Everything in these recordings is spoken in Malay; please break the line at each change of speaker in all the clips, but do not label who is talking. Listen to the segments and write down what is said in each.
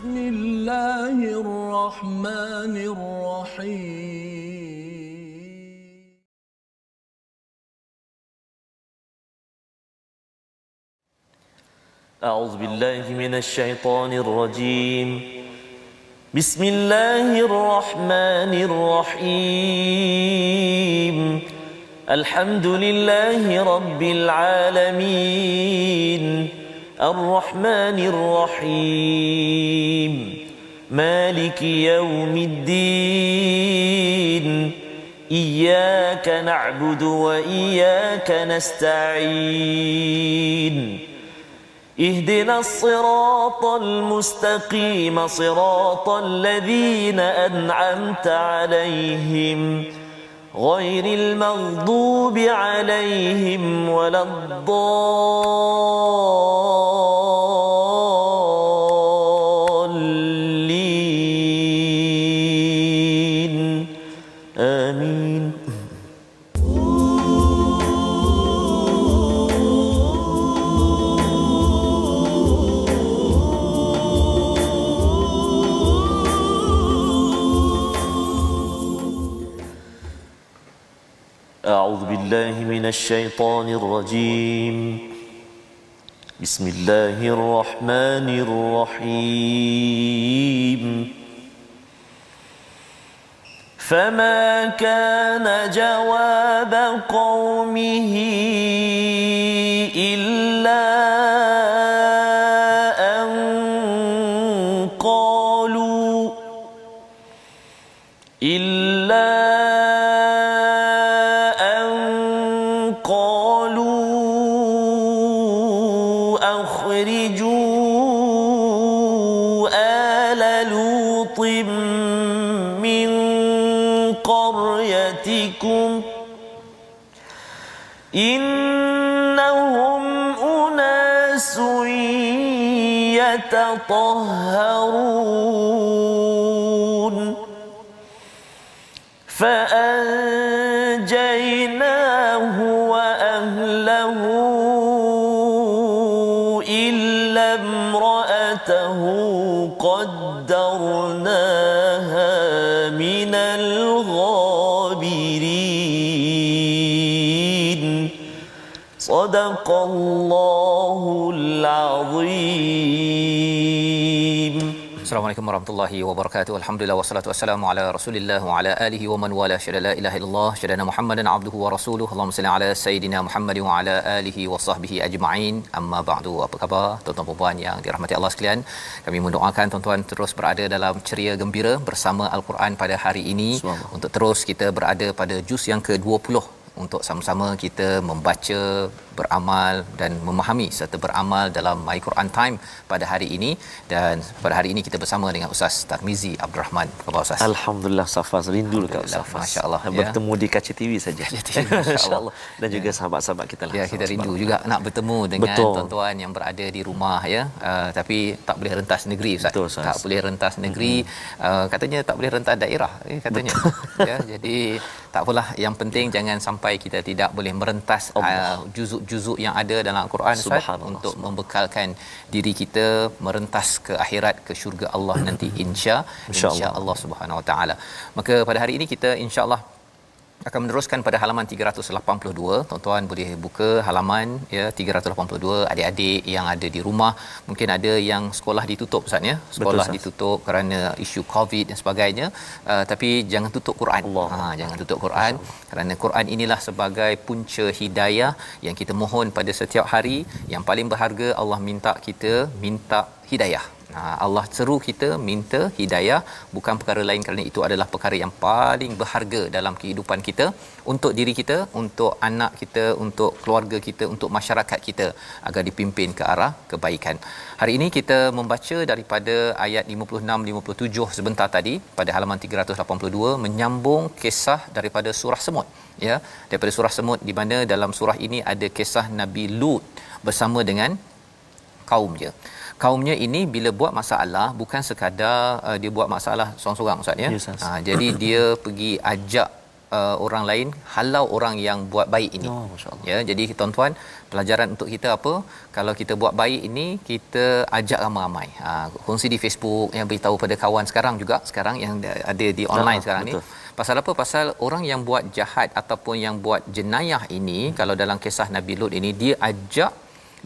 بسم الله الرحمن الرحيم.
أعوذ بالله من الشيطان الرجيم. بسم الله الرحمن الرحيم. الحمد لله رب العالمين. الرحمن الرحيم. مالك يوم الدين. إياك نعبد وإياك نستعين. اهدنا الصراط المستقيم صراط الذين أنعمت عليهم غير المغضوب عليهم ولا الضالين آمين. أعوذ بالله من الشيطان الرجيم. بسم الله الرحمن الرحيم. فما كان جواب قومه إلا أن قالوا أخرجوا آل لوط من قريتكم إنهم أناس يتطهرون فأنجيناه وأهله إلا امرأته قدرناها من الغابرين. صدق الله العظيم.
Assalamualaikum warahmatullahi wabarakatuh. Alhamdulillah wassalatu wassalamu ala Rasulillah wa ala alihi wa man wala syada la ilaha illallah syadana Muhammadan abduhu wa rasuluhu. Allahumma salli ala sayidina Muhammad wa ala alihi wa sahbihi ajma'in. Amma ba'du. Apa khabar tuan-tuan dan puan yang dirahmati Allah sekalian? Kami mendoakan tuan-tuan terus berada dalam ceria gembira bersama Al-Quran pada hari ini. Untuk terus kita berada pada juz yang ke-20 untuk sama-sama kita membaca, beramal dan memahami serta beramal dalam My Quran Time pada hari ini. Dan pada hari ini kita bersama dengan Ustaz Tarmizi Abdul Rahman. Apa khabar Ustaz?
Alhamdulillah Safaz, rindu dekat Ustaz.
Masya-Allah
bertemu di Kaca TV saja. Masya-Allah. Dan juga sahabat-sahabat kita lah.
Ya, kita rindu juga nak bertemu dengan tuan-tuan yang berada di rumah ya. Tapi tak boleh rentas negeri Ustaz.
Betul,
tak boleh rentas negeri. Katanya tak boleh rentas daerah katanya. Ya, jadi tak apalah, yang penting jangan sampai kita tidak boleh merentas juzuk-juzuk yang ada dalam Al-Quran Ustaz, untuk membekalkan diri kita merentas ke akhirat, ke syurga Allah nanti insya-Allah Subhanahu Wa Taala. Maka pada hari ini kita insya-Allah akan meneruskan pada halaman 382. Tuan-tuan boleh buka halaman ya 382. Adik-adik yang ada di rumah, mungkin ada yang sekolah ditutup Ustaz ya. Sekolah ditutup kerana isu Covid dan sebagainya. Tapi jangan tutup Quran. Jangan tutup Quran, kerana Quran inilah sebagai punca hidayah yang kita mohon pada setiap hari. Yang paling berharga Allah minta kita minta hidayah. Allah seru kita minta hidayah, bukan perkara lain kerana itu adalah perkara yang paling berharga dalam kehidupan kita, untuk diri kita, untuk anak kita, untuk keluarga kita, untuk masyarakat kita, agar dipimpin ke arah kebaikan. Hari ini kita membaca daripada ayat 56-57 sebentar tadi pada halaman 382, menyambung kisah daripada surah Semut ya, daripada surah Semut, di mana dalam surah ini ada kisah Nabi Lut bersama dengan kaumnya. Kaumnya ini bila buat masalah, bukan sekadar dia buat masalah seorang-seorang Ustaz ya. Jadi dia pergi ajak orang lain, halau orang yang buat baik ini.
Oh, masya-Allah.
Ya, jadi tuan-tuan, pelajaran untuk kita apa? Kalau kita buat baik ini, kita ajak ramai-ramai. Kongsi di Facebook, yang beritahu pada kawan sekarang yang ada di online sekarang
betul.
ni. Pasal apa? Pasal orang yang buat jahat ataupun yang buat jenayah ini, kalau dalam kisah Nabi Lut ini, dia ajak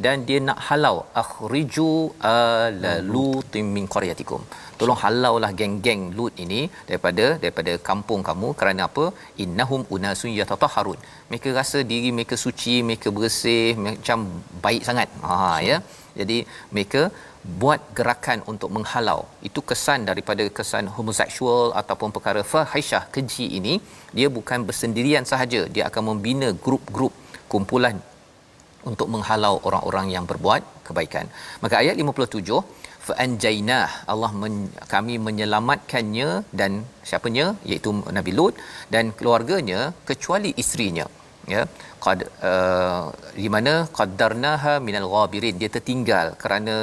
dan dia nak halau, akhriju ala lutim min qaryatikum. Tolong halaulah geng-geng Lut ini daripada kampung kamu. Kerana apa? Innahum unasun yatatahharun. Mereka rasa diri mereka suci, mereka bersih, macam baik sangat. Ya. Jadi mereka buat gerakan untuk menghalau. Itu kesan daripada kesan homoseksual ataupun perkara fahisyah, keji ini, dia bukan bersendirian sahaja, dia akan membina grup-grup, kumpulan untuk menghalau orang-orang yang berbuat kebaikan. Maka ayat 57, fa anjaynah, kami menyelamatkannya dan siapanya, iaitu Nabi Lut dan keluarganya, kecuali isterinya. Ya, di mana qaddarnaha minal ghabirin, dia tertinggal kerana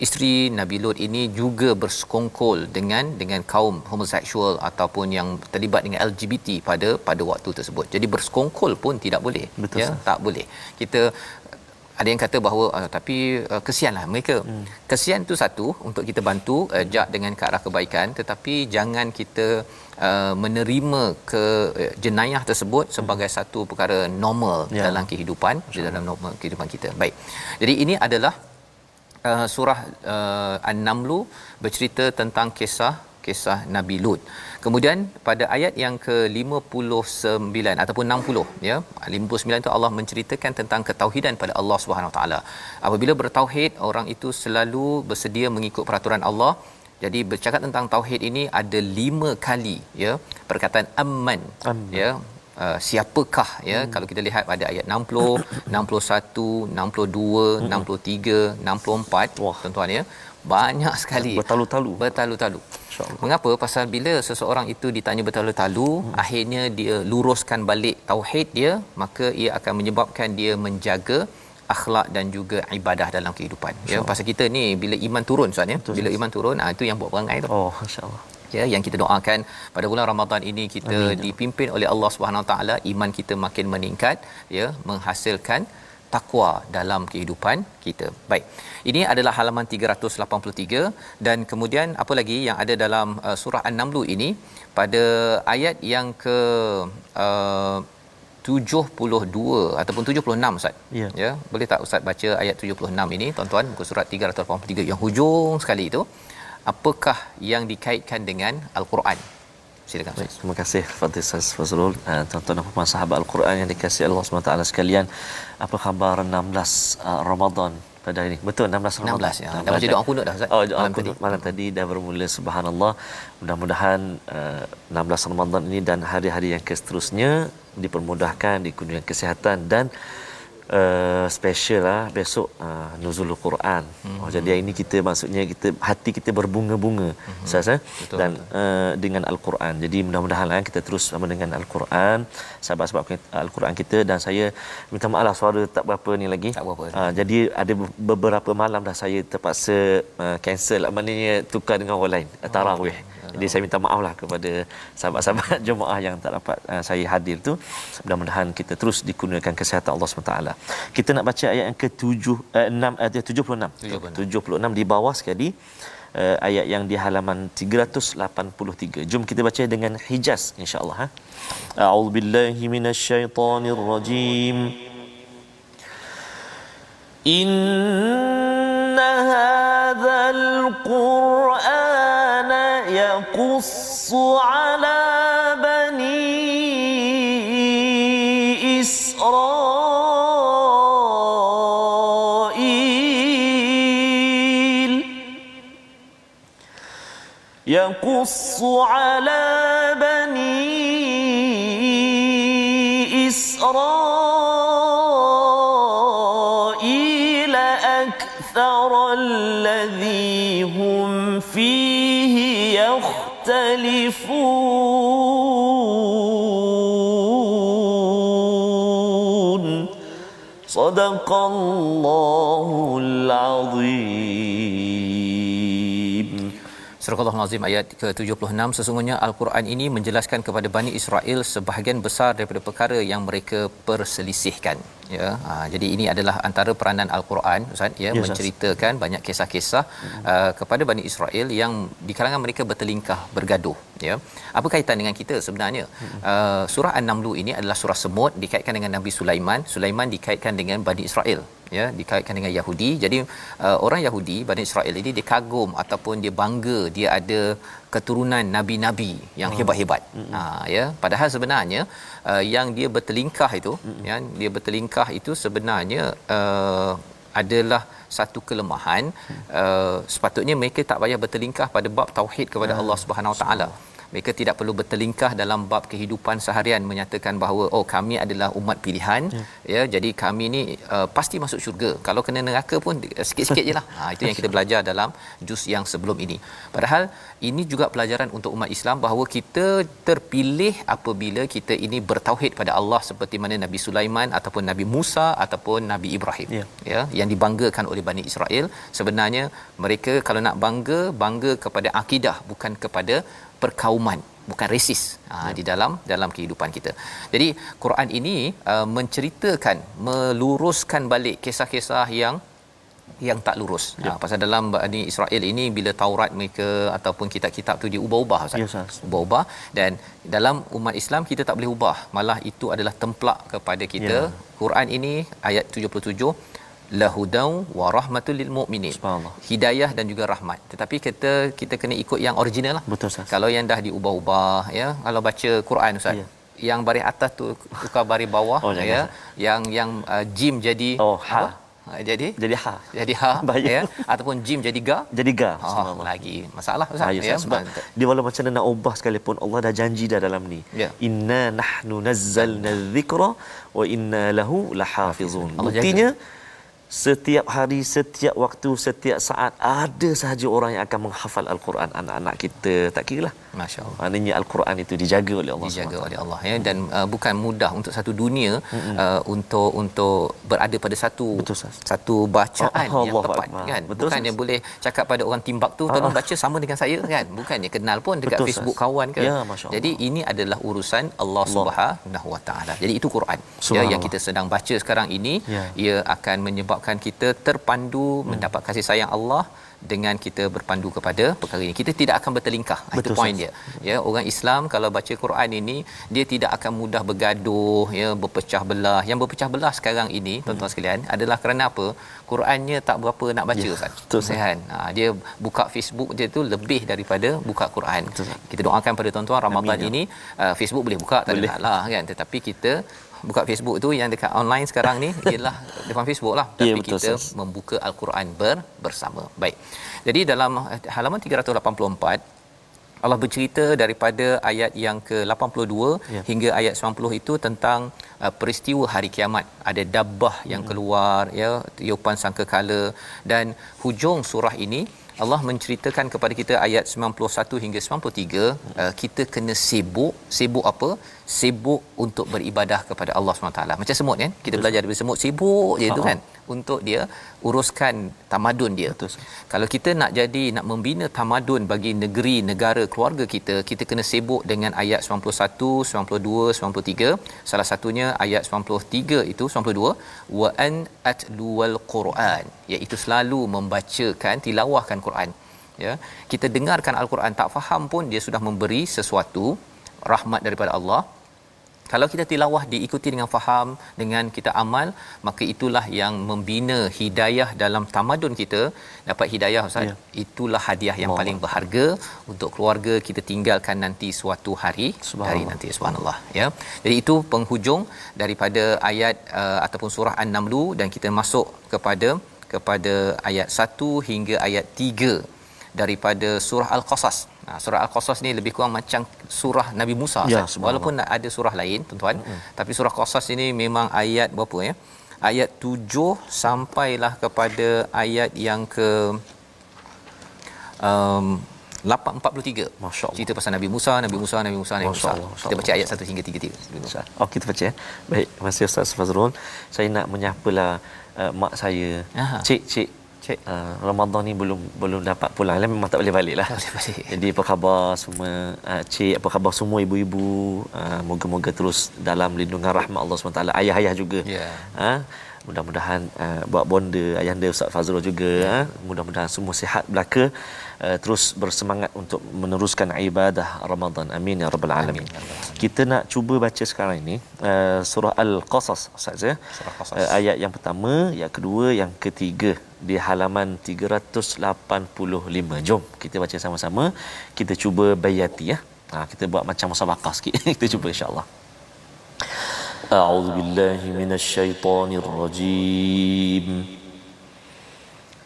isteri Nabi Lut ini juga bersekongkol dengan kaum homoseksual ataupun yang terlibat dengan LGBT pada waktu tersebut. Jadi bersekongkol pun tidak boleh.
Betul,
ya, tak boleh. Kita ada yang kata bahawa tapi kesianlah mereka. Kesian tu satu, untuk kita bantu ajak dengan ke arah kebaikan, tetapi jangan kita menerima jenayah tersebut sebagai satu perkara normal dalam kehidupan, dalam normal kehidupan kita. Baik. Jadi ini adalah surah An-Naml bercerita tentang kisah Nabi Lut. Kemudian pada ayat yang ke-59 ataupun 60, ya, 59 itu Allah menceritakan tentang ketauhidan pada Allah Subhanahu Wa Taala. Apabila bertauhid, orang itu selalu bersedia mengikut peraturan Allah. Jadi bercakap tentang tauhid ini ada 5 kali, ya, perkataan amman. Ya, siapakah, ya. Kalau kita lihat pada ayat 60, 61, 62, 63, 64, tuan-tuan, ya, banyak sekali, bertalu-talu. Mengapa? Pasal bila seseorang itu ditanya bertalu-talu, akhirnya dia luruskan balik tauhid dia, maka ia akan menyebabkan dia menjaga akhlak dan juga ibadah dalam kehidupan. Ya, pasal kita ni bila iman turun, Ustaz, ya. Bila iman turun, itu yang buat perangai tu.
Oh, masya-Allah.
Ya, yang kita doakan pada bulan Ramadan ini kita dipimpin oleh Allah Subhanahu Wa Taala, iman kita makin meningkat, ya, menghasilkan takwa dalam kehidupan kita. Baik. Ini adalah halaman 383 dan kemudian apa lagi yang ada dalam surah An-Naml ini pada ayat yang ke 72 ataupun 76, Ustaz. Ya, boleh tak Ustaz baca ayat 76 ini, tuan-tuan, muka surat 383 yang hujung sekali itu. Apakah yang dikaitkan dengan Al-Quran? Silakan.
Baik, terima kasih Fadil Ustaz Fazrul. Tuan-tuan dan puan sahabat Al-Quran yang dikasihi Allah SWT sekalian, apa khabar 16 Ramadan pada hari ini? Betul, 16 Ramadan.
16, ya. Dah baca doa kunut dah, Ustaz?
Malam tadi dah bermula, subhanallah. Mudah-mudahan 16 Ramadan ini dan hari-hari yang seterusnya dipermudahkan, dikurniakan kesihatan dan special lah besok nuzulul Quran. Jadi ini kita, maksudnya kita hati kita berbunga-bunga dan dengan Al-Quran. Jadi mudah-mudahan kita terus sama dengan Al-Quran, sahabat-sahabat Al-Quran kita. Dan saya minta maaf lah, suara tak berapa ni lagi.
Tak berapa.
Jadi ada beberapa malam dah saya terpaksa cancel, maknanya tukar dengan orang lain, tarawih. Jadi saya minta maaf lah kepada sahabat-sahabat jemaah yang tak dapat saya hadir tu. Mudah-mudahan kita terus dikurniakan kesihatan Allah SWT. Kita nak baca ayat yang ke-76 di bawah sekali, ayat yang di halaman 383. Jom kita baca dengan Hijaz, insya-Allah. A'udzubillahi minasyaitonirrajim. Inna hadzal Qur'ana yaqussu 'ala bani Israil يقص على بني إسرائيل أكثر الذي هم فيه يختلفون صدق الله العظيم.
Surah Al-Azim ayat ke-76, sesungguhnya Al-Quran ini menjelaskan kepada Bani Israel sebahagian besar daripada perkara yang mereka perselisihkan. Ya, jadi ini adalah antara peranan Al-Quran, Ustaz, ya, menceritakan banyak kisah-kisah kepada Bani Israel yang di kalangan mereka bertelingkah, bergaduh. Ya, apa kaitan dengan kita sebenarnya? Surah An-Naml ini adalah surah semut, dikaitkan dengan Nabi Sulaiman. Sulaiman dikaitkan dengan Bani Israel, ya, dikaitkan dengan Yahudi. Jadi orang Yahudi, Bani Israel ini dia kagum ataupun dia bangga dia ada keturunan nabi-nabi yang hebat-hebat. Ya, padahal sebenarnya yang dia bertelingkah itu, ya, dia bertelingkah itu sebenarnya adalah satu kelemahan. Sepatutnya mereka tak payah bertelingkah pada bab tauhid kepada Allah Subhanahu Wa Taala. Mereka tidak perlu bertelingkah dalam bab kehidupan seharian menyatakan bahawa kami adalah umat pilihan, ya, jadi kami ni pasti masuk syurga. Kalau kena neraka pun sikit-sikit jelah. Itu yang kita belajar dalam juz yang sebelum ini. Padahal ini juga pelajaran untuk umat Islam bahawa kita terpilih apabila kita ini bertauhid pada Allah seperti mana Nabi Sulaiman ataupun Nabi Musa ataupun Nabi Ibrahim, ya, yang dibanggakan oleh Bani Israel. Sebenarnya mereka kalau nak bangga kepada akidah, bukan kepada perkauman, bukan resis di dalam kehidupan kita. Jadi Quran ini menceritakan, meluruskan balik kisah-kisah yang tak lurus. Pasal dalam Bani Israel ini bila Taurat mereka ataupun kitab-kitab tu dia ubah-ubah, Ustaz. Ubah-ubah, dan dalam umat Islam kita tak boleh ubah. Malah itu adalah templak kepada kita. Quran ini ayat 77, lahudaw wa rahmatul lil mukminin. Hidayah dan juga rahmat. Tetapi kita kena ikut yang original lah.
Betul, Ustaz.
Kalau yang dah diubah-ubah, ya, kalau baca Quran, Ustaz, yang baris atas tu tukar baris bawah, ya, yang jim jadi
ha. Jadi ha.
Ya, ataupun jim jadi ga. Lagi masalah, Ustaz, ya.
Sebab dia walau macam mana nak ubah sekalipun, Allah dah janji dah dalam ni. Inna nahnu nazzalna dzikra wa inna lahu lahafizun. Buktinya setiap hari, setiap waktu, setiap saat ada sahaja orang yang akan menghafal Al-Quran. Anak-anak kita tak kiralah.
Masya-Allah.
Maknanya Al-Quran itu dijaga oleh Allah.
Dijaga oleh Allah, ya, dan bukan mudah untuk satu dunia untuk berada pada satu bacaan yang tepat, kan. Bukannya boleh cakap pada orang Timbuktu tolong baca sama dengan saya, kan. Bukannya kenal pun dekat Facebook kawan ke. Jadi ini adalah urusan Allah Subhanahu Wa Taala. Jadi itu Quran, ya, yang kita sedang baca sekarang ini. Ia akan menyebabkan kita terpandu mendapat kasih sayang Allah dengan kita berpandu kepada perkara ini. Kita tidak akan bertelingkah. Itu poin dia. Ya, orang Islam kalau baca Quran ini dia tidak akan mudah bergaduh, ya, berpecah belah. Yang berpecah belah sekarang ini, tuan-tuan sekalian, adalah kerana apa? Qurannya tak berapa nak baca, Ustaz. Kan? Dia buka Facebook dia tu lebih daripada buka Quran. Kita doakan pada tuan-tuan Ramadan ini Facebook boleh buka, tak ada masalah, kan. Tetapi kita buka Facebook tu yang dekat online sekarang ni ialah depan Facebook lah, tapi kita membuka Al-Quran bersama. Baik. Jadi dalam halaman 384 Allah bercerita daripada ayat yang ke-82 hingga ayat 90 itu tentang peristiwa hari kiamat. Ada dabbah yang keluar, ya, tiupan sangkakala, dan hujung surah ini Allah menceritakan kepada kita ayat 91 hingga 93, kita kena sibuk apa? Sibuk untuk beribadah kepada Allah SWT. Macam semut, kan? Kita belajar daripada semut, sibuk je itu, kan, untuk dia uruskan tamadun dia. Kalau kita nak membina tamadun bagi negeri, negara, keluarga kita, kita kena sibuk dengan ayat 91, 92, 93. Salah satunya ayat 93 itu 92, wa an atluwal Quran, iaitu selalu membacakan, tilawahkan Quran. Ya, kita dengarkan Al-Quran tak faham pun dia sudah memberi sesuatu rahmat daripada Allah. Kalau kita tilawah diikuti dengan faham, dengan kita amal, maka itulah yang membina hidayah dalam tamadun kita. Dapat hidayah, Ustaz, itulah hadiah yang paling berharga untuk keluarga kita tinggalkan nanti suatu hari dari nanti, subhanallah, ya. Jadi itu penghujung daripada ayat ataupun surah An-Naml, dan kita masuk kepada ayat 1 hingga ayat 3 daripada surah Al-Qasas. Surah Al-Qasas ni lebih kurang macam surah Nabi Musa, walaupun ada surah lain, tuan-tuan, tapi surah Qasas ini memang ayat berapa, ya? Ayat 7 sampailah kepada ayat yang ke 43. Masya-Allah. Cerita pasal Nabi Musa. Kita baca ayat 1 hingga 3 dulu.
Kita baca, ya. Baik, terima kasih Ustaz Fazrul. Saya nak menyapalah mak saya. Cik
Cik.
Ramadan ni belum dapat pulang lah, memang tak boleh balik lah.
Tak boleh balik.
Jadi apa khabar semua cik, apa khabar semua ibu-ibu, moga-moga terus dalam lindungan rahmat Allah SWT. Ayah-ayah juga.
Ya.
Mudah-mudahan buat bonda ayahanda Ustaz Fazrul juga, mudah-mudahan semua sihat belaka, terus bersemangat untuk meneruskan ibadah Ramadan. Amin ya rabbal alamin. Kita nak cuba baca sekarang ini surah Al-Qasas Ustaz ya.
Surah Qasas.
Ayat yang pertama, yang kedua, yang ketiga di halaman 385. Jom kita baca sama-sama. Kita cuba bayati ya. Kita buat macam musabaqah sikit. Kita cuba insya-Allah. أعوذ بالله من الشيطان الرجيم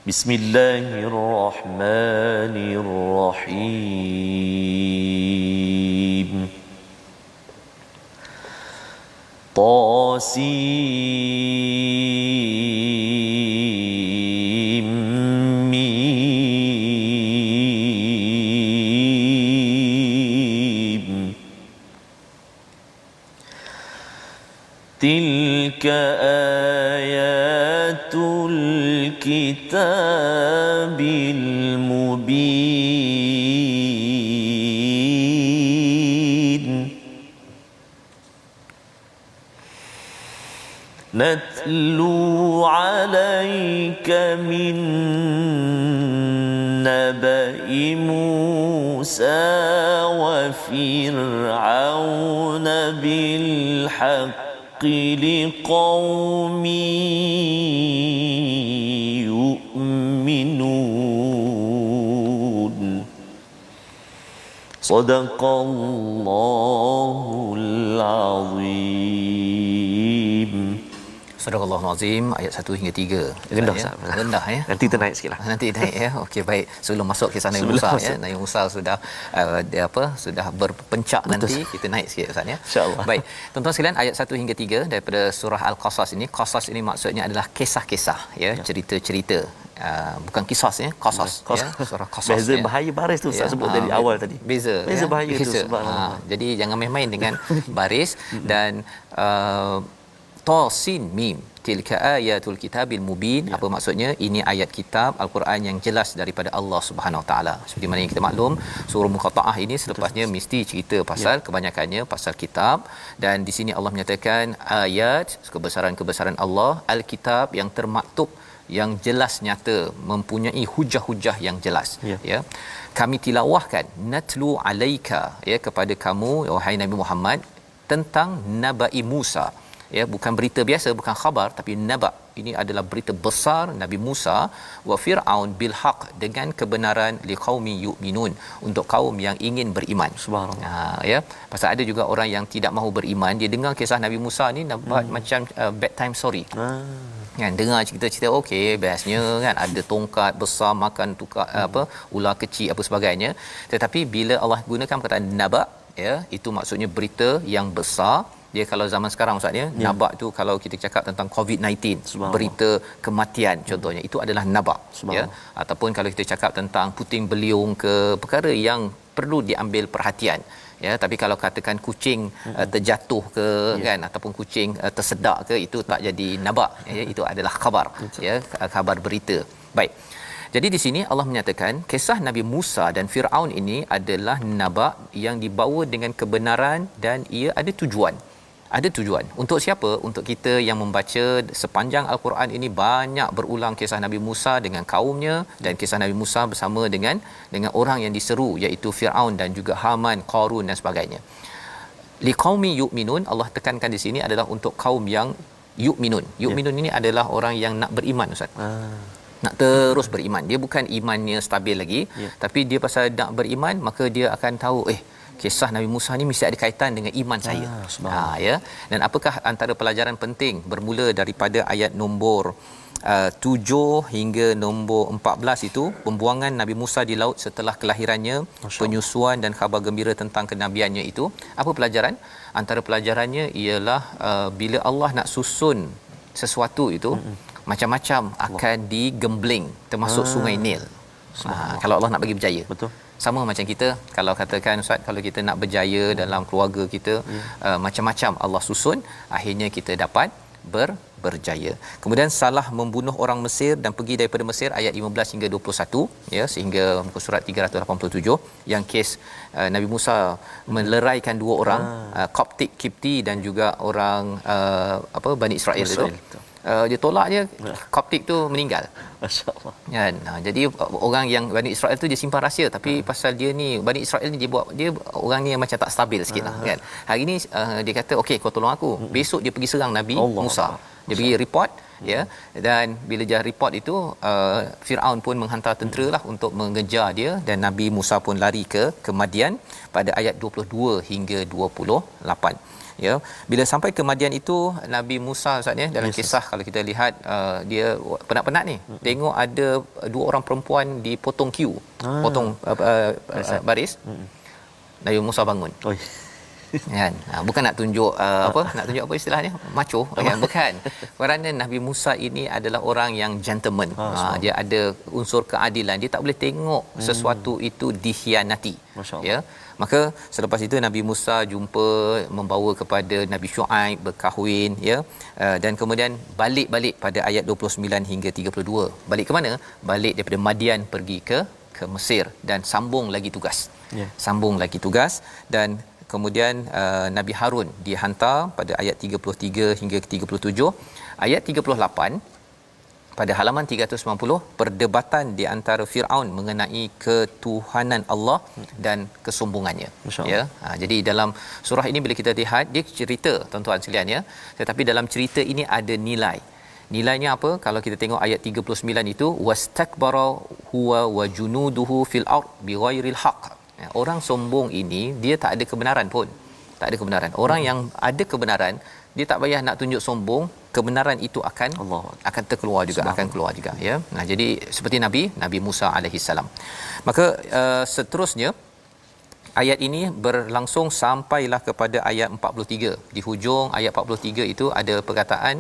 بسم الله الرحمن الرحيم طاسيم تلك آيات الكتاب المبين نتلو عليك من نبأ موسى وفرعون بالحق لقوم يؤمنون صدق الله العظيم.
Surah Al-Azim ayat 1 hingga 3.
Rendah
ya?
Ustaz.
Rendah ya.
Nanti ternaik sikitlah.
Nanti naik ya. Okey baik. Sebelum masuk kisah Nabi Musa ya. Nabi Musa sudah dia sudah berpencak. Betul. Nanti kita naik sikit Ustaz ya.
Insya-Allah.
Baik. Tuan-tuan sekalian, ayat 1 hingga 3 daripada surah Al-Qasas ini. Qasas ini maksudnya adalah kisah-kisah ya, cerita-cerita. Bukan kisah ya, qasas ya. Surah Qasas.
Beza
ya.
bahaya baris tu Ustaz sebut dari awal tadi.
Beza ya?
Bahaya tu subhanallah.
Jadi jangan main-main dengan baris dan Tasin Mim, tilka ayatul kitabil mubin. Apa maksudnya? Ini ayat kitab Al-Quran yang jelas daripada Allah Subhanahu Wa Taala. Seperti mana yang kita maklum, surah Muqattaah ini selepasnya mesti cerita pasal kebanyakannya pasal kitab, dan di sini Allah menyatakan ayat kebesaran-kebesaran Allah, al-kitab yang termaktub, yang jelas nyata, mempunyai hujah-hujah yang jelas. Ya. Kami tilawahkan natlu alaika ya kepada kamu wahai Nabi Muhammad tentang nabai Musa. Ya, bukan berita biasa, bukan khabar, tapi naba. Ini adalah berita besar Nabi Musa wa Fir'aun bil haq, dengan kebenaran liqaumi yu'minun, untuk kaum yang ingin beriman. Subhanallah. Ya, pasal ada juga orang yang tidak mahu beriman, dia dengar kisah Nabi Musa ni nampak macam bedtime story. Kan dengar cerita-cerita okey bestnya kan, ada tongkat besar makan tukar ular kecil apa sebagainya, tetapi bila Allah gunakan perkataan naba ya, itu maksudnya berita yang besar. Dia kalau zaman sekarang Ustaz ya, nabak tu kalau kita cakap tentang COVID-19, berita kematian contohnya, itu adalah nabak ya. Ataupun kalau kita cakap tentang puting beliung ke perkara yang perlu diambil perhatian ya, tapi kalau katakan kucing terjatuh ke kan, ataupun kucing tersedak ke, itu tak jadi nabak ya, itu adalah khabar ya, khabar berita. Baik. Jadi di sini Allah menyatakan kisah Nabi Musa dan Firaun ini adalah nabak yang dibawa dengan kebenaran, dan ia ada tujuan. Ada tujuan. Untuk siapa? Untuk kita yang membaca sepanjang Al-Quran ini, banyak berulang kisah Nabi Musa dengan kaumnya, dan kisah Nabi Musa bersama dengan orang yang diseru, iaitu Firaun dan juga Haman, Qarun dan sebagainya. Liqaumi yu'minun, Allah tekankan di sini adalah untuk kaum yang yu'minun. Yu'minun ini adalah orang yang nak beriman Ustaz. Nak terus beriman. Dia bukan imannya stabil lagi, tapi dia pasal nak beriman, maka dia akan tahu kisah Nabi Musa ni mesti ada kaitan dengan iman saya. Ya. Dan apakah antara pelajaran penting bermula daripada ayat nombor 7 hingga nombor 14 itu, pembuangan Nabi Musa di laut setelah kelahirannya, penyusuan dan khabar gembira tentang kenabiannya itu. Apa pelajaran? Antara pelajarannya ialah bila Allah nak susun sesuatu itu, macam-macam akan digembling, termasuk Sungai Nil. Kalau Allah nak bagi berjaya. Betul. Sama macam kita, kalau katakan Ustaz, kalau kita nak berjaya dalam keluarga kita, macam-macam Allah susun, akhirnya kita dapat berjaya. Kemudian salah membunuh orang Mesir dan pergi daripada Mesir ayat 15 hingga 21 ya, sehingga muka surat 387 yang kes Nabi Musa meleraikan dua orang Koptik Kipti dan juga orang Bani Israel itu. Dia tolak je, Koptik tu meninggal.
Masya-Allah.
Kan. Jadi orang yang Bani Israel tu dia simpan rahsia, tapi pasal dia ni Bani Israel ni dia orang ni yang macam tak stabil sikitlah kan. Hari ni dia kata okey kau tolong aku. Besok dia pergi serang Nabi Musa. Dia pergi report ya, dan bila dia report itu Firaun pun menghantar tentera lah untuk mengejar dia, dan Nabi Musa pun lari ke Madian pada ayat 22 hingga 28 ya. Bila sampai ke Madian itu Nabi Musa Ustaz ya, dalam kisah kalau kita lihat dia penat-penat ni tengok ada dua orang perempuan dipotong queue, potong baris. Nabi Musa bangun. Kan, bukan nak tunjuk nak tunjuk apa istilahnya, macho kan, bukan, kerana Nabi Musa ini adalah orang yang gentleman. Dia ada unsur keadilan, dia tak boleh tengok sesuatu itu dikhianati ya. Maka selepas itu Nabi Musa jumpa, membawa kepada Nabi Syuaib, berkahwin ya, dan kemudian balik pada ayat 29 hingga 32. Balik ke mana? Balik daripada Madian pergi ke Mesir dan sambung lagi tugas. Sambung lagi tugas, dan kemudian Nabi Harun dihantar pada ayat 33 hingga 37. Ayat 38 pada halaman 390 perdebatan di antara Firaun mengenai ketuhanan Allah dan kesombongannya ya. Jadi dalam surah ini bila kita lihat dia cerita tuan-tuan sekalian ya, tetapi dalam cerita ini ada nilai. Nilainya apa? Kalau kita tengok ayat 39 itu wastakbara huwa wa junuduhu fil ard bighairil haqq. Orang sombong ini dia tak ada kebenaran pun. Tak ada kebenaran. Orang yang ada kebenaran, dia tak payah nak tunjuk sombong, kebenaran itu akan terkeluar juga, akan keluar juga ya. Nah, jadi seperti Nabi Musa alaihi salam. Maka seterusnya ayat ini berlangsung sampailah kepada ayat 43. Di hujung ayat 43 itu ada perkataan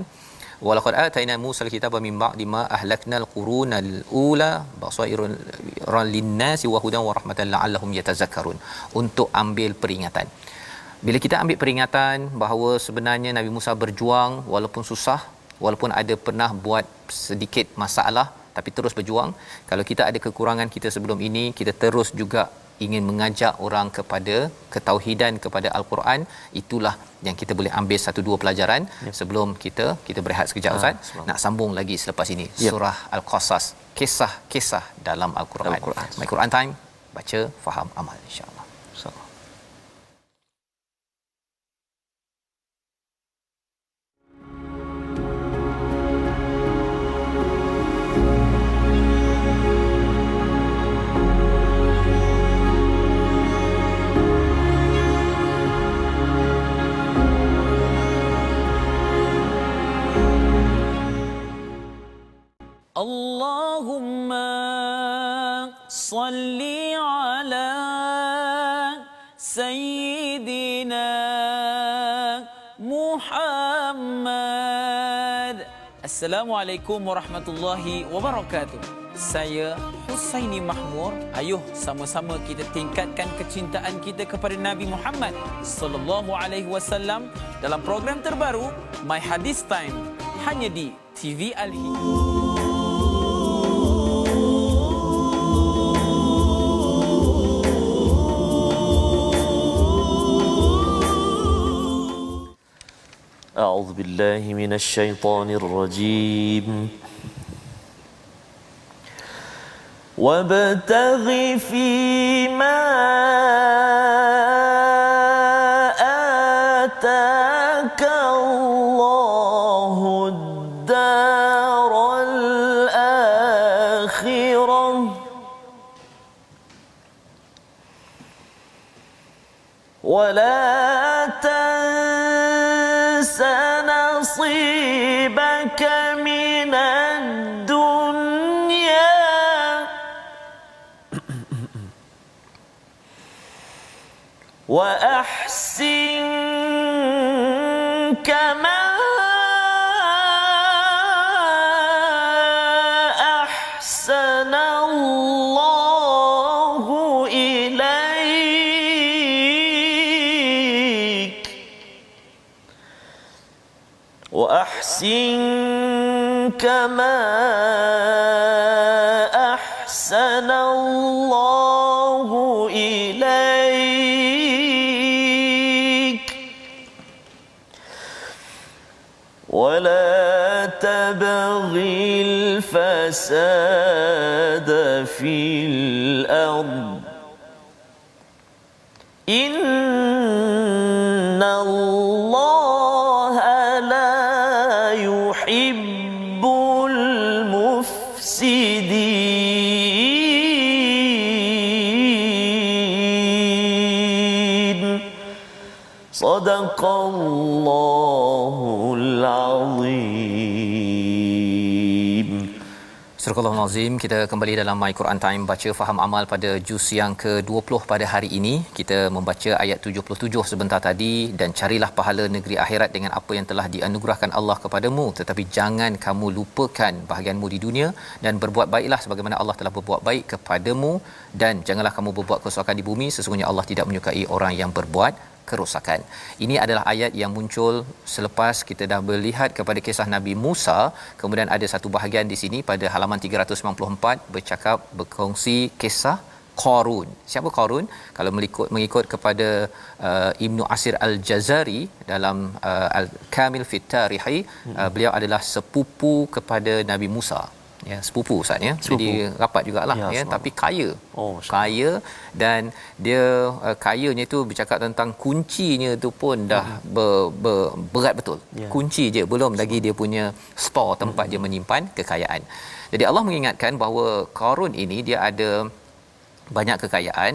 walaqad ataina Musa al-kitaba min ba'di ma ahlaknal qurunal ula basairan lin-nasi wa hudan wa rahmatan la'allahum yatazakkarun, untuk ambil peringatan. Bila kita ambil peringatan bahawa sebenarnya Nabi Musa berjuang walaupun susah, walaupun ada pernah buat sedikit masalah, tapi terus berjuang. Kalau kita ada kekurangan kita sebelum ini, kita terus juga ingin mengajak orang kepada ketauhidan, kepada Al-Quran. Itulah yang kita boleh ambil satu dua pelajaran sebelum kita berehat sekejap Ustaz. Nak sambung lagi selepas ini surah Al-Qasas, kisah-kisah dalam Al-Quran. My Quran Time, baca, faham, amal, insya-Allah.
Allahumma salli ala Sayyidina Muhammad. Assalamualaikum warahmatullahi wabarakatuh. Saya Husaini Mahmur. Ayuh sama-sama kita tingkatkan kecintaan kita kepada Nabi Muhammad sallallahu alaihi wasallam dalam program terbaru My Hadis Time, hanya di TV Al-Hidayah.
أعوذ بالله من الشيطان الرجيم وابتغ فيما آتاك الله الدار الآخرة ولا نصيبك من الدنيا وأحسن كما أحسن الله إليك وأحسن كما أحسن الله إليك ولا تبغ الفساد في الأرض إن الله لا يحب المفسدين صدق الله العظيم.
Surah Al-Azim, kita kembali dalam My Quran Time baca faham amal pada juz yang ke-20 pada hari ini. Kita membaca ayat 77 sebentar tadi, dan carilah pahala negeri akhirat dengan apa yang telah dianugerahkan Allah kepadamu, tetapi jangan kamu lupakan bahagianmu di dunia dan berbuat baiklah sebagaimana Allah telah berbuat baik kepadamu, dan janganlah kamu berbuat kerosakan di bumi, sesungguhnya Allah tidak menyukai orang yang berbuat kerosakan. Ini adalah ayat yang muncul selepas kita dah melihat kepada kisah Nabi Musa. Kemudian ada satu bahagian di sini pada halaman 394 berkongsi kisah Qarun. Siapa Qarun? Kalau mengikut kepada Ibnu Asir Al-Jazari dalam Al-Kamil fi Tarihi, beliau adalah sepupu kepada Nabi Musa. Ya, sepupu Ustaz ya. Jadi rapat jugalah ya, tapi kaya. Kaya, dan dia kayanya tu bercakap tentang kuncinya tu pun dah berat betul. Kunci je, belum lagi dia punya store tempat dia menyimpan kekayaan. Jadi Allah mengingatkan bahawa Qarun ini dia ada banyak kekayaan,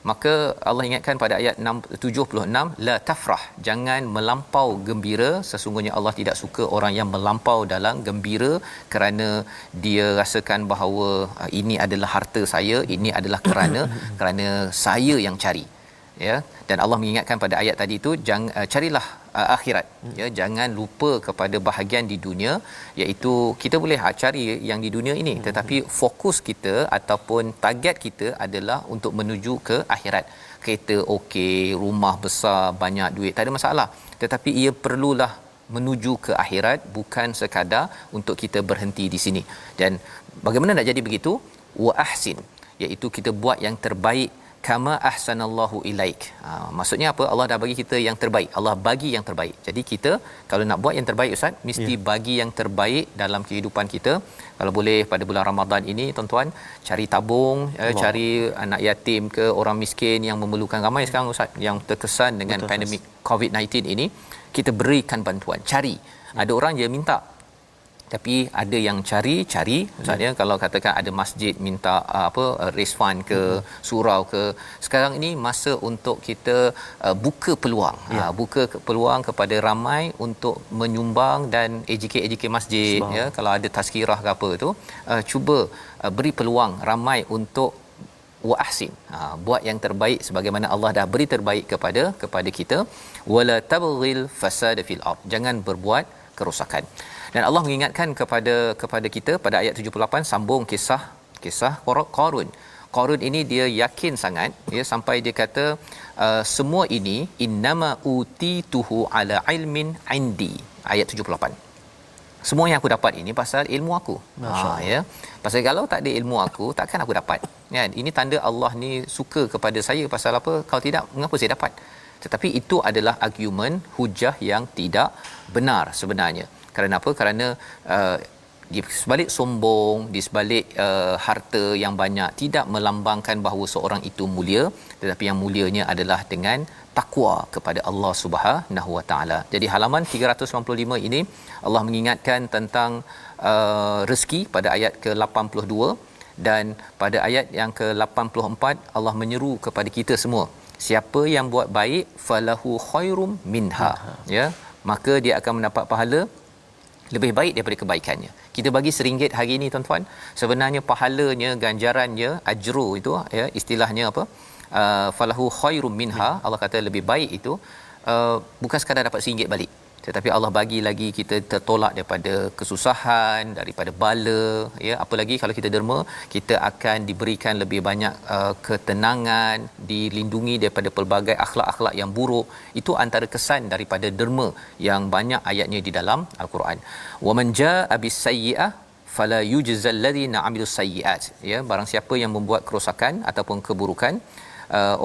maka Allah ingatkan pada ayat 76, la tafrah, jangan melampau gembira, sesungguhnya Allah tidak suka orang yang melampau dalam gembira kerana dia rasakan bahawa ini adalah harta saya, ini adalah kerana saya yang cari. Ya, dan Allah mengingatkan pada ayat tadi itu, carilah akhirat, ya, jangan lupa kepada bahagian di dunia, iaitu kita boleh cari yang di dunia ini, tetapi fokus kita ataupun target kita adalah untuk menuju ke akhirat. Kereta okey, rumah besar, banyak duit, tak ada masalah, tetapi ia perlulah menuju ke akhirat, bukan sekadar untuk kita berhenti di sini. Dan bagaimana nak jadi begitu? Wa ahsin, iaitu kita buat yang terbaik, kama ahsanallahu ilaik. Maksudnya apa? Allah dah bagi kita yang terbaik. Allah bagi yang terbaik. Jadi kita kalau nak buat yang terbaik Ustaz, mesti bagi yang terbaik dalam kehidupan kita. Kalau boleh pada bulan Ramadan ini tuan-tuan, cari tabung, cari anak yatim ke orang miskin yang memerlukan. Ramai sekarang Ustaz yang terkesan dengan pandemik COVID-19 ini, kita berikan bantuan. Cari. Ada orang dia minta, tapi ada yang cari Ustaz ya. Kalau katakan ada masjid minta raise fund ke, surau ke, sekarang ini masa untuk kita buka peluang, buka peluang kepada ramai untuk menyumbang dan AJK masjid ya. Kalau ada tazkirah ke apa tu, cuba beri peluang ramai untuk wa ahsin, buat yang terbaik sebagaimana Allah dah beri terbaik kepada kita. Wala tabghil fasada fil ard, jangan berbuat kerosakan. Dan Allah mengingatkan kepada kita pada ayat 78, sambung kisah Qarun. Qarun ini dia yakin sangat ya, sampai dia kata semua ini innama utituhu ala ilmin indi. Ayat 78, semua yang aku dapat ini pasal ilmu aku. Ya, pasal kalau tak ada ilmu aku, takkan aku dapat kan. Ini tanda Allah ni suka kepada saya. Pasal apa? Kalau tidak, mengapa saya dapat? Tetapi itu adalah argumen hujah yang tidak benar sebenarnya. Kerana apa? Kerana di sebalik sombong, di sebalik harta yang banyak, tidak melambangkan bahawa seorang itu mulia, tetapi yang mulianya adalah dengan takwa kepada Allah Subhanahu Wa Taala. Jadi halaman 395 ini Allah mengingatkan tentang rezeki pada ayat ke-82, dan pada ayat yang ke-84 Allah menyeru kepada kita semua, siapa yang buat baik falahu khairum minha, ya, maka dia akan mendapat pahala lebih baik daripada kebaikannya. Kita bagi RM1 hari ini tuan-tuan, sebenarnya pahalanya, ganjarannya, ajru itu ya, istilahnya apa? Falahu khairum minha. Allah kata lebih baik itu bukan sekadar dapat RM1 balik, tetapi Allah bagi lagi kita tertolak daripada kesusahan, daripada bala, ya. Apalagi kalau kita derma, kita akan diberikan lebih banyak ketenangan, dilindungi daripada pelbagai akhlak-akhlak yang buruk. Itu antara kesan daripada derma yang banyak ayatnya di dalam al-Quran. Wa man jaa bis sayyi'ah fala yujzal ladzina 'amilus sayyi'at, ya. Barang siapa yang membuat kerosakan ataupun keburukan,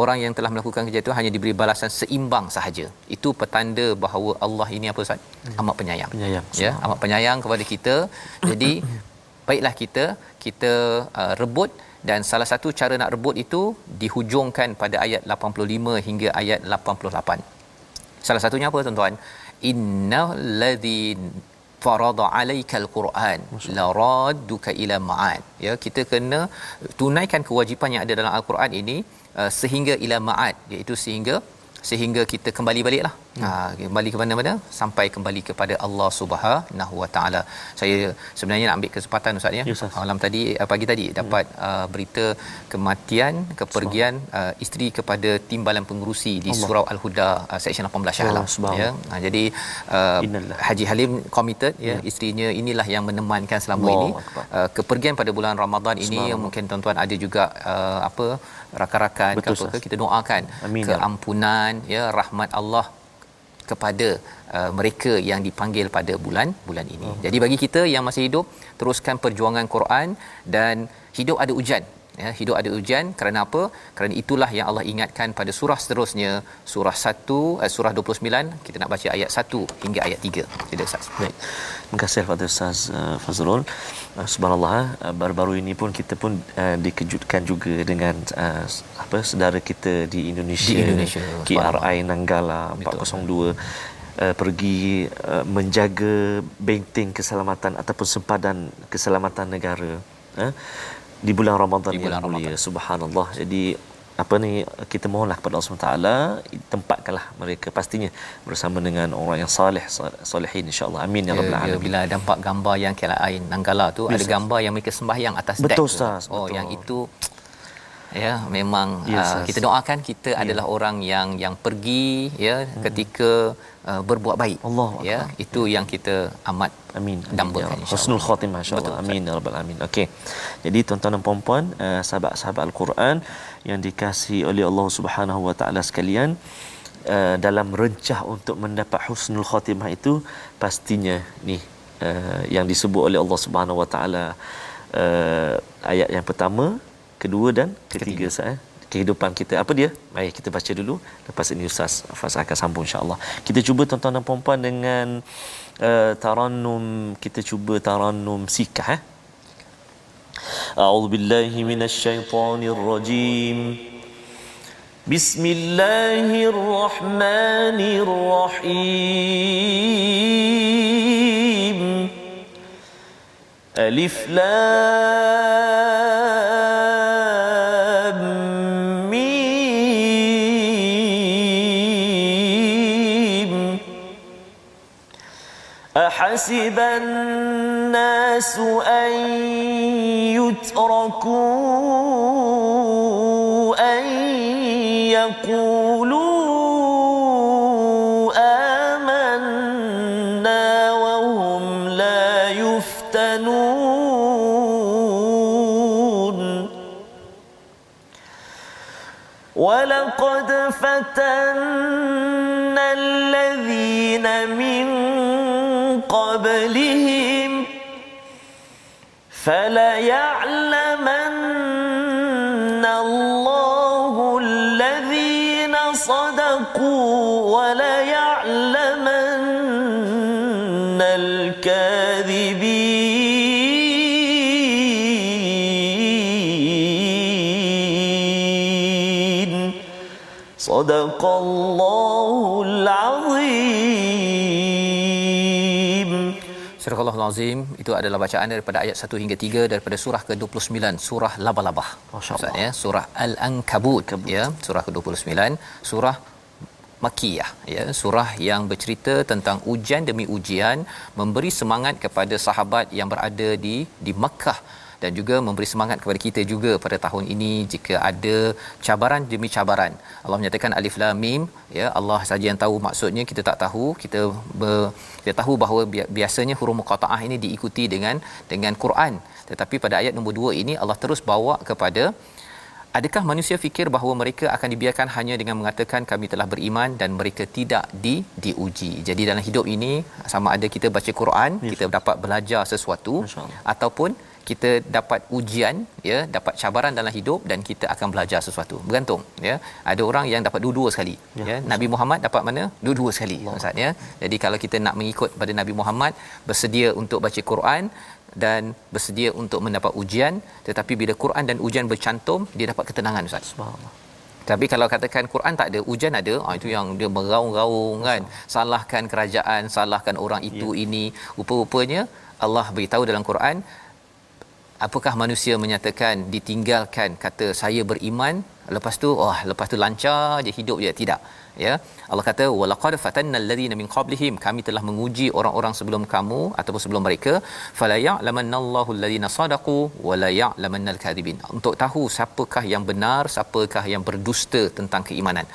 orang yang telah melakukan kerja itu hanya diberi balasan seimbang sahaja. Itu petanda bahawa Allah ini apa Ustaz? Amat penyayang. Ya, amat penyayang kepada kita. Jadi baiklah kita rebut, dan salah satu cara nak rebut itu dihujungkan pada ayat 85 hingga ayat 88. Salah satunya apa tuan-tuan? Innal ladzi farada alaikal Quran la radduka ila ma'ad. Ya, kita kena tunaikan kewajipan yang ada dalam al-Quran ini sehingga ila ma'ad, iaitu sehingga kita kembali baliklah. Kembali ke mana-mana, sampai kembali kepada Allah Subhanahu Wa Taala. Saya sebenarnya nak ambil kesempatan Ustaz, ya. Malam tadi, pagi tadi dapat berita kematian, kepergian isteri kepada timbalan pengurusi di Surau Al-Huda seksyen 18 Shah Alam, ya. Jadi Haji Halim committed, ya. Isterinya inilah yang menemankan selama ini. Kepergian pada bulan Ramadan ini, yang mungkin tuan-tuan ada juga rakan-rakan kita doakan keampunan, ya, rahmat Allah kepada mereka yang dipanggil pada bulan ini. Jadi bagi kita yang masih hidup, teruskan perjuangan Quran, dan hidup ada ujian. Ya, hidup ada ujian kerana apa? Kerana itulah yang Allah ingatkan pada surah seterusnya, surah 1, surah 29, kita nak baca ayat 1 hingga ayat 3. Sila Ustaz.
Baik. Terima kasih kepada Ustaz Fazrul. Subhanallah, baru-baru ini pun kita pun dikejutkan juga dengan saudara kita di Indonesia, KRI Nanggala 402 pergi menjaga benteng keselamatan ataupun sempadan keselamatan negara di bulan Ramadan yang mulia. Subhanallah. Jadi kita mohonlah kepada Allah SWT, tempatkanlah mereka pastinya bersama dengan orang yang salihin, insya-Allah. Amin ya rabbal alamin.
Bila nampak gambar yang KLI Nanggala tu, ada gambar yang mereka sembahyang atas dek.
Betul Ustaz. Betul.
Yang itu, ya, memang kita doakan kita adalah orang yang pergi, ya, ketika berbuat baik.
Allah,
ya, itu yang kita amat dambakan,
insya-Allah. Husnul khatimah, insya-Allah. Amin ya rabbal alamin. Okey. Jadi tuan-tuan dan puan-puan, sahabat-sahabat Al-Quran yang dikasihi oleh Allah Subhanahu Wa Taala sekalian, dalam rencah untuk mendapat husnul khatimah itu, pastinya ni yang disebut oleh Allah Subhanahu Wa Taala, ayat yang pertama, kedua dan ketiga. Kehidupan kita apa dia? Mari kita baca dulu, lepas ini Ustaz Faz akan sambung, insya-Allah. Kita cuba tuan-tuan dan puan-puan dengan tarannum, kita cuba tarannum sikah. A'udzu billahi minasy syaithanir rajim. Bismillahirrahmanirrahim. Alif Lam Mim. Ahasiban nasu an يتركوا أن يقولوا آمنا وهم لا يفتنون ولقد فتنا الذين من قبلهم فليعلمن الله الذين صدقوا وليعلمن الكاذبين صدق الله العظيم.
Surah Al-Azim itu adalah bacaan daripada ayat 1 hingga 3 daripada surah ke-29, surah Labah-Labah. Masyaallah, ya, surah Al-Ankabut, ya, surah ke-29, surah Makkiyah, ya, surah yang bercerita tentang ujian demi ujian, memberi semangat kepada sahabat yang berada di Makkah dan juga memberi semangat kepada kita juga pada tahun ini jika ada cabaran demi cabaran. Allah menyatakan alif lam mim, ya, Allah saja yang tahu maksudnya, kita tak tahu. Kita tahu bahawa biasanya huruf muqataah ini diikuti dengan Quran, tetapi pada ayat nombor 2 ini Allah terus bawa kepada, adakah manusia fikir bahawa mereka akan dibiarkan hanya dengan mengatakan kami telah beriman dan mereka tidak diuji. Jadi dalam hidup ini, sama ada kita baca Quran, kita dapat belajar sesuatu, ataupun kita dapat ujian, ya, dapat cabaran dalam hidup dan kita akan belajar sesuatu. Bergantung, ya. Ada orang yang dapat dua-dua sekali, ya. Nabi Muhammad dapat mana? Dua-dua sekali, Ustaz, ya. Jadi kalau kita nak mengikut pada Nabi Muhammad, bersedia untuk baca Quran dan bersedia untuk mendapat ujian, tetapi bila Quran dan ujian bercantum, dia dapat ketenangan, Ustaz. Subhanallah. Tapi kalau katakan Quran tak ada, ujian ada, itu yang dia meraung-raung kan, salahkan kerajaan, salahkan orang itu ini. Rupa-rupanya Allah beritahu dalam Quran, apakah manusia menyatakan ditinggalkan kata saya beriman, lepas tu lancar je hidup je? Tidak, ya. Allah kata walaqad fatannal ladzina min qablihim, kami telah menguji orang-orang sebelum kamu ataupun sebelum mereka, fala ya'lamannallahu alladzina sadaqu wa la ya'lamannal kadhibin, untuk tahu siapakah yang benar, siapakah yang berdusta tentang keimanan.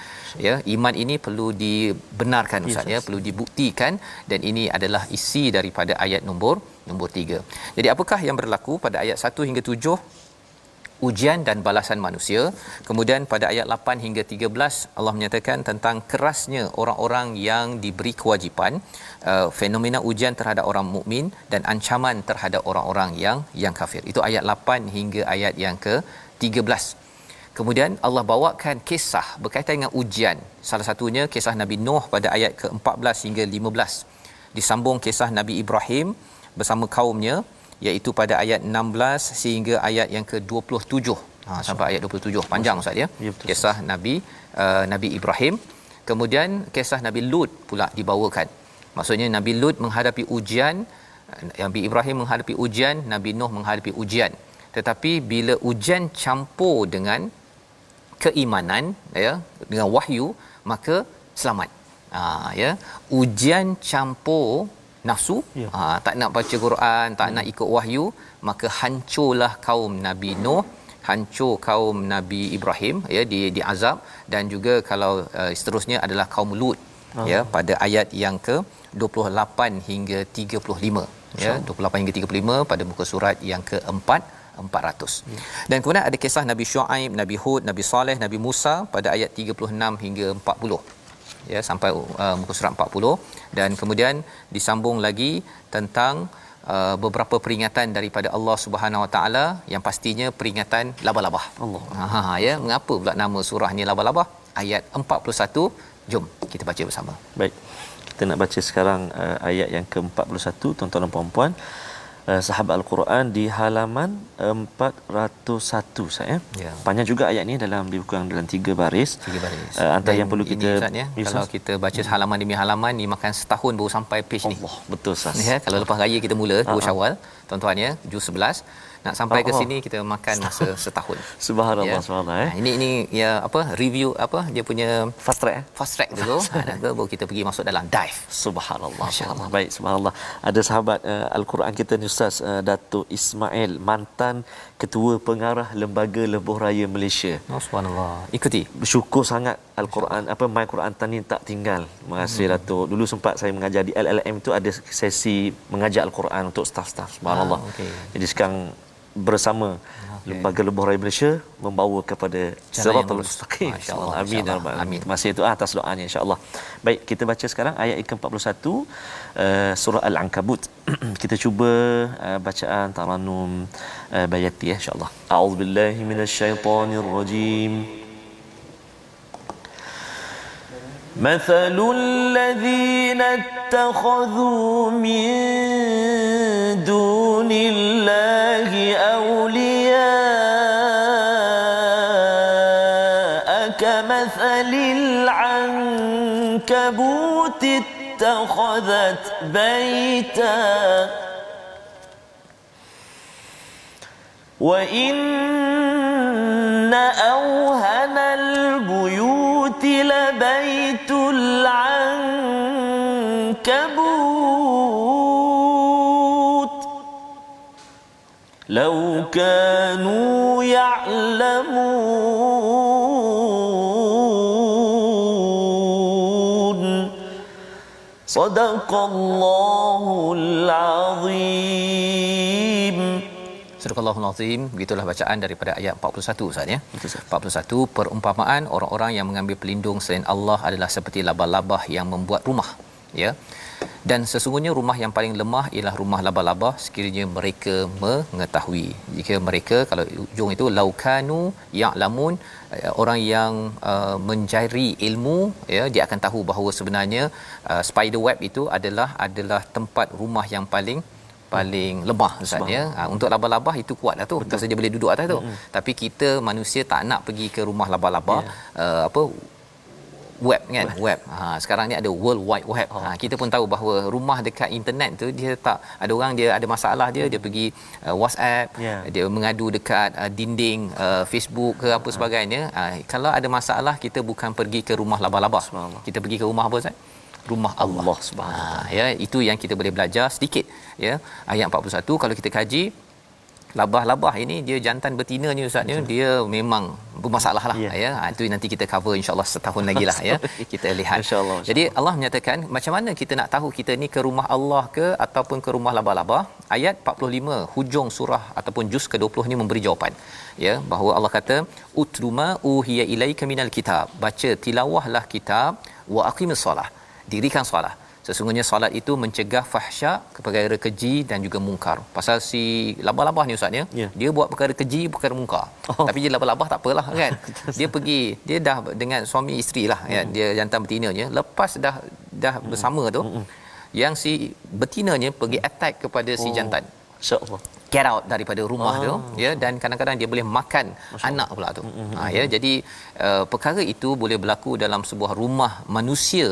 Ya, iman ini perlu dibenarkan, Ustaz, ya, perlu dibuktikan, dan ini adalah isi daripada ayat nombor 3. Jadi apakah yang berlaku pada ayat 1 hingga 7, ujian dan balasan manusia. Kemudian pada ayat 8 hingga 13 Allah menyatakan tentang kerasnya orang-orang yang diberi kewajipan, fenomena ujian terhadap orang mukmin dan ancaman terhadap orang-orang yang kafir. Itu ayat 8 hingga ayat yang ke-13. Kemudian Allah bawakan kisah berkaitan dengan ujian. Salah satunya kisah Nabi Nuh pada ayat ke-14 hingga 15. Disambung kisah Nabi Ibrahim bersama kaumnya, iaitu pada ayat 16 sehingga ayat yang ke-27. Sampai ayat 27 panjang, Ustaz, ya. Kisah Nabi Ibrahim. Kemudian kisah Nabi Lut pula dibawakan. Maksudnya Nabi Lut menghadapi ujian, Nabi Ibrahim menghadapi ujian, Nabi Nuh menghadapi ujian. Tetapi bila ujian campur dengan keimanan, ya, dengan wahyu, maka selamat. Ya, ujian campur nafsu, tak nak baca Quran, tak nak ikut wahyu, maka hancurlah kaum Nabi Nuh, hancur kaum Nabi Ibrahim, ya, diazab, dan juga kalau seterusnya adalah kaum Lut, ya, pada ayat yang ke-28 hingga 35, ya, 28 hingga 35 pada muka surat yang ke-400. Dan kemudian ada kisah Nabi Syuaib, Nabi Hud, Nabi Saleh, Nabi Musa pada ayat 36 hingga 40, ya, sampai muka surat 40. Dan kemudian disambung lagi tentang beberapa peringatan daripada Allah Subhanahu Wa Taala, yang pastinya peringatan laba-laba. Allah. Ya, mengapa pula nama surah ni laba-laba? Ayat 41, jom kita baca bersama.
Baik. Kita nak baca sekarang ayat yang ke-41, tuan-tuan dan puan-puan. Sahabat Al-Quran di halaman 401, saya. Ya. Panjang juga ayat ni, lebih kurang dalam 3 baris. Antara yang perlu kita
ini, kalau kita baca halaman demi halaman ni makan setahun baru sampai page ni.
Betul, Ustaz.
Ya, kalau lepas raya kita mula 2 Syawal, tuan-tuan, ya, juz 11, nak sampai ke sini kita makan masa setahun.
Subhanallah,
ya.
Subhanallah.
Ini ya, review dia punya
fast track
dulu. Baru kita pergi masuk dalam dive.
Subhanallah. Subhanallah. Baik, subhanallah. Ada sahabat Al-Quran kita ni, Ustaz, Datuk Ismail, mantan Ketua Pengarah Lembaga Lebuh Raya Malaysia.
Subhanallah. Ikuti.
Bersyukur sangat Al-Quran, My Quran Tani tak tinggal. Terima kasih, Datuk. Dulu sempat saya mengajar di LLM, itu ada sesi mengajar Al-Quran untuk staf-staf. Subhanallah. Jadi sekarang bersama Lembaga Lebuh Raya Malaysia membawa kepada Siratal Mustaqim. Insya-Allah. Amin. Amin. Terima kasih itu atas doanya, insya-Allah. Baik, kita baca sekarang ayat ke-41 surah Al-Ankabut. Kita cuba bacaan Taranum Bayati, insya-Allah. A'udzubillahi minasyaitonirrajim. مثل الذين اتخذوا من دون الله أولياء كمثل العنكبوت اتخذت بيتا وإن أوهن البيوت لبيت العنكبوت law kanu ya'lamun. Sadaqallahul azim.
Surahul Azim. Begitulah bacaan daripada ayat 41 Ustaz ya. 41 perumpamaan orang-orang yang mengambil pelindung selain Allah adalah seperti labah-labah yang membuat rumah ya. Dan sesungguhnya rumah yang paling lemah ialah rumah labah-labah sekiranya mereka mengetahui. Jika mereka, kalau ujung itu laukanu ya'lamun, orang yang mencari ilmu ya, dia akan tahu bahawa sebenarnya spider web itu adalah tempat rumah yang paling lemah Ustaz ya. Untuk labah-labah itu kuatlah tu, tak saja boleh duduk atas tu. Tapi kita manusia tak nak pergi ke rumah labah-labah web kan, web. Sekarang ni ada World Wide Web. Kita pun tahu bahawa rumah dekat internet tu dia tak ada, orang dia ada masalah dia pergi WhatsApp, dia mengadu dekat dinding Facebook ke apa sebagainya. Kalau ada masalah kita bukan pergi ke rumah labah-labah. Kita pergi ke rumah apa Ustaz? Rumah Allah Subhanahu ya. Itu yang kita boleh belajar sedikit ya. Ayat 41 kalau kita kaji, labah-labah ini dia jantan betina ni Ustaz ya, dia memang bermasalahlah ya. Itu nanti kita cover insya-Allah setahun lagi lah ya. Kita lihat insya-Allah. Jadi Allah menyatakan macam mana kita nak tahu kita ni ke rumah Allah ke ataupun ke rumah labah-labah. Ayat 45 hujung surah ataupun juz ke-20 ni memberi jawapan ya, bahawa Allah kata utruma uhiya ilaika minal kitab, baca tilawahlah kitab, wa aqimis solah, dirikan solat. Sesungguhnya solat itu mencegah fahsyak, perkara keji dan juga mungkar. Pasal si labah-labah ni Ustaz ya, dia buat perkara keji, perkara mungkar. Tapi dia labah-labah tak apalah kan. Dia pergi, dia dah dengan suami isteri lah kan. Dia jantan betinanya, lepas dah bersama tu, yang si betinanya pergi attack kepada si jantan.
Insya-Allah.
Get out daripada rumah tu ya, dan kadang-kadang dia boleh makan anak pula tu. Ya, jadi perkara itu boleh berlaku dalam sebuah rumah manusia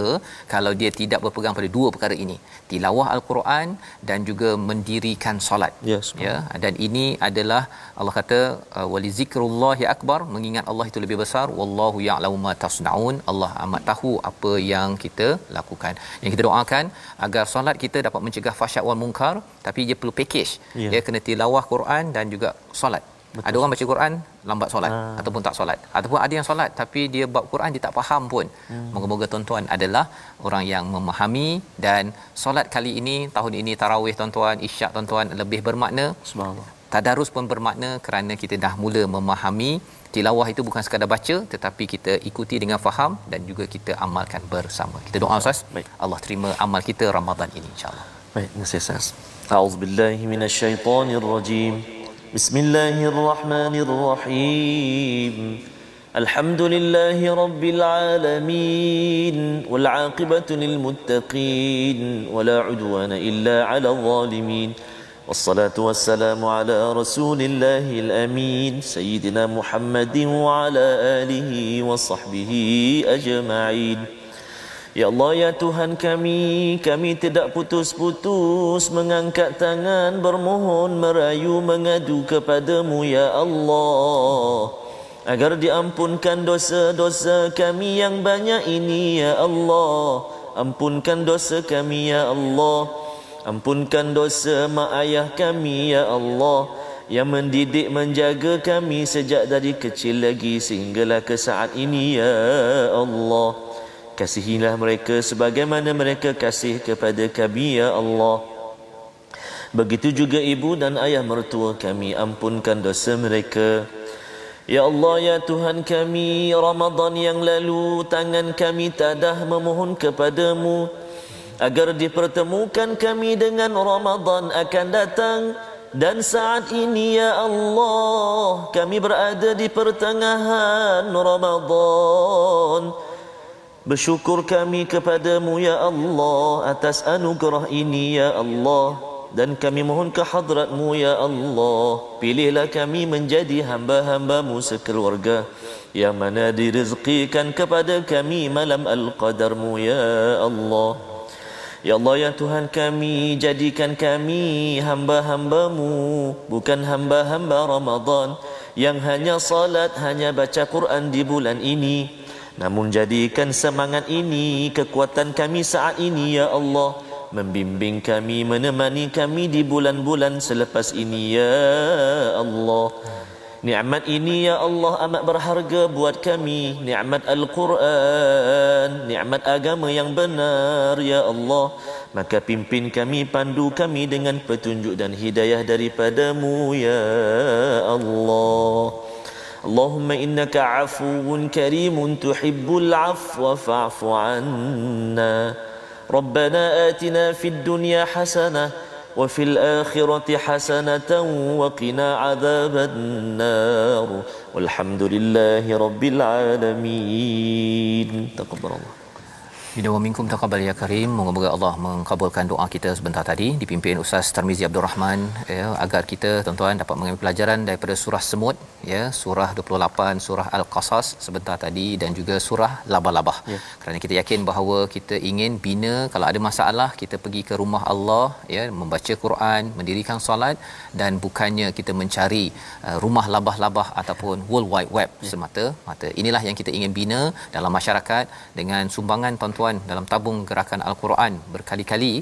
kalau dia tidak berpegang pada dua perkara ini, tilawah al-Quran dan juga mendirikan solat. Ya, dan ini adalah Allah kata walizikrullahi akbar, mengingat Allah itu lebih besar, wallahu ya'lamu ma tasnaun, Allah amat tahu apa yang kita lakukan. Yang kita doakan agar solat kita dapat mencegah fahsyak wal munkar, tapi dia perlu package. Dia kena tilawah Quran dan juga solat. Betul. Ada orang baca Quran lambat solat ataupun tak solat, ataupun ada yang solat tapi dia bab Quran dia tak faham pun. Moga-moga tuan-tuan adalah orang yang memahami, dan solat kali ini, tahun ini tarawih tuan-tuan, isyak tuan-tuan lebih bermakna. Subhanallah. Tadarus pun bermakna kerana kita dah mula memahami tilawah itu bukan sekadar baca, tetapi kita ikuti dengan faham dan juga kita amalkan bersama. Kita doa Ustaz, Allah terima amal kita Ramadan ini insya-Allah.
Baik, terima kasih. A'udzubillahi minasyaitonirrajim. Bismillahirrahmanirrahim. Alhamdulillahi rabbil alamin wal 'aqibatu lil muttaqin wala 'udwana illa 'alal zalimin. Wassalatu wassalamu ala rasulillahil amin sayyidina Muhammadin wa ala alihi wa sahbihi ajma'in. Ya Allah, ya Tuhan kami tidak putus-putus mengangkat tangan, bermohon, merayu, mengadu kepadamu ya Allah, agar diampunkan dosa-dosa kami yang banyak ini ya Allah. Ampunkan dosa kami ya Allah. Ampunkan dosa mak ayah kami ya Allah, yang mendidik menjaga kami sejak dari kecil lagi sehinggalah ke saat ini ya Allah. Kasihilah mereka sebagaimana mereka kasih kepada kami ya Allah. Begitu juga ibu dan ayah mertua kami, ampunkan dosa mereka ya Allah. Ya Tuhan kami, Ramadan yang lalu tangan kami tadah memohon kepadamu agar dipertemukan kami dengan Ramadan akan datang, dan saat ini ya Allah kami berada di pertengahan Ramadan. Bersyukur kami kepadamu ya Allah atas anugerah ini ya Allah, dan kami mohon ke hadratmu ya Allah, pilihlah kami menjadi hamba-hambamu sekeluarga yang mana direzekikan kepada kami malam al-qadarmu ya Allah. Ya Allah, ya Tuhan kami, jadikan kami hamba-hambamu, bukan hamba-hamba Ramadan yang hanya salat, hanya baca Quran di bulan ini, namun jadikan semangat ini kekuatan kami saat ini ya Allah, membimbing kami, menemani kami di bulan-bulan selepas ini ya Allah. Nikmat ini ya Allah amat berharga buat kami, nikmat Al-Quran, nikmat agama yang benar ya Allah. Maka pimpin kami, pandu kami dengan petunjuk dan hidayah daripadamu ya Allah. Allahumma innaka afuwun karimun tuhibbul afwa fa'fu anna. Rabbana atina fid dunya hasanah wa fil akhirati hasanatan wa qina adzaban nar. Walhamdulillahi rabbil alamin. Taqabbalallah.
Minna wa minkum taqabbal ya karim. Moga-moga Allah mengabulkan doa kita sebentar tadi dipimpin Ustaz Tarmizi Abdul Rahman ya, agar kita tuan-tuan dapat mengambil pelajaran daripada surah Semut ya, surah 28, surah Al-Qasas sebentar tadi dan juga surah Labah-Labah. Ya. Kerana kita yakin bahawa kita ingin bina, kalau ada masalah kita pergi ke rumah Allah ya, membaca Quran, mendirikan solat, dan bukannya kita mencari rumah labah-labah ataupun World Wide Web semata-mata. Inilah yang kita ingin bina dalam masyarakat dengan sumbangan tuan-tuan dalam tabung gerakan Al-Quran berkali-kali.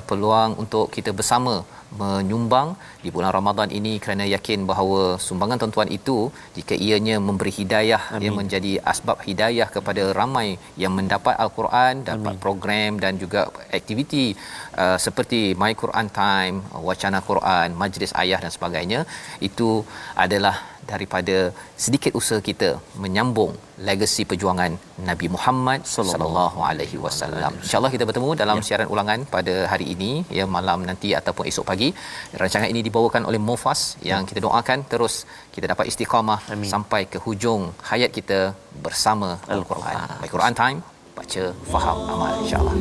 Peluang untuk kita bersama menyumbang di bulan Ramadan ini kerana yakin bahawa sumbangan tuan-tuan itu jika ianya memberi hidayah, ia menjadi asbab hidayah kepada ramai yang mendapat Al-Quran, dapat program dan juga aktiviti seperti My Quran Time, wacana Quran, majlis ayah dan sebagainya. Itu adalah daripada sedikit usaha kita menyambung legasi perjuangan Nabi Muhammad sallallahu alaihi wasallam. Insya-Allah kita bertemu dalam siaran ulangan pada hari ini ya, malam nanti ataupun esok pagi. Rancangan ini dibawakan oleh Mufas yang kita doakan terus kita dapat istiqamah sampai ke hujung hayat kita bersama Al-Quran. Al-Quran Time, baca, faham, amal insya-Allah.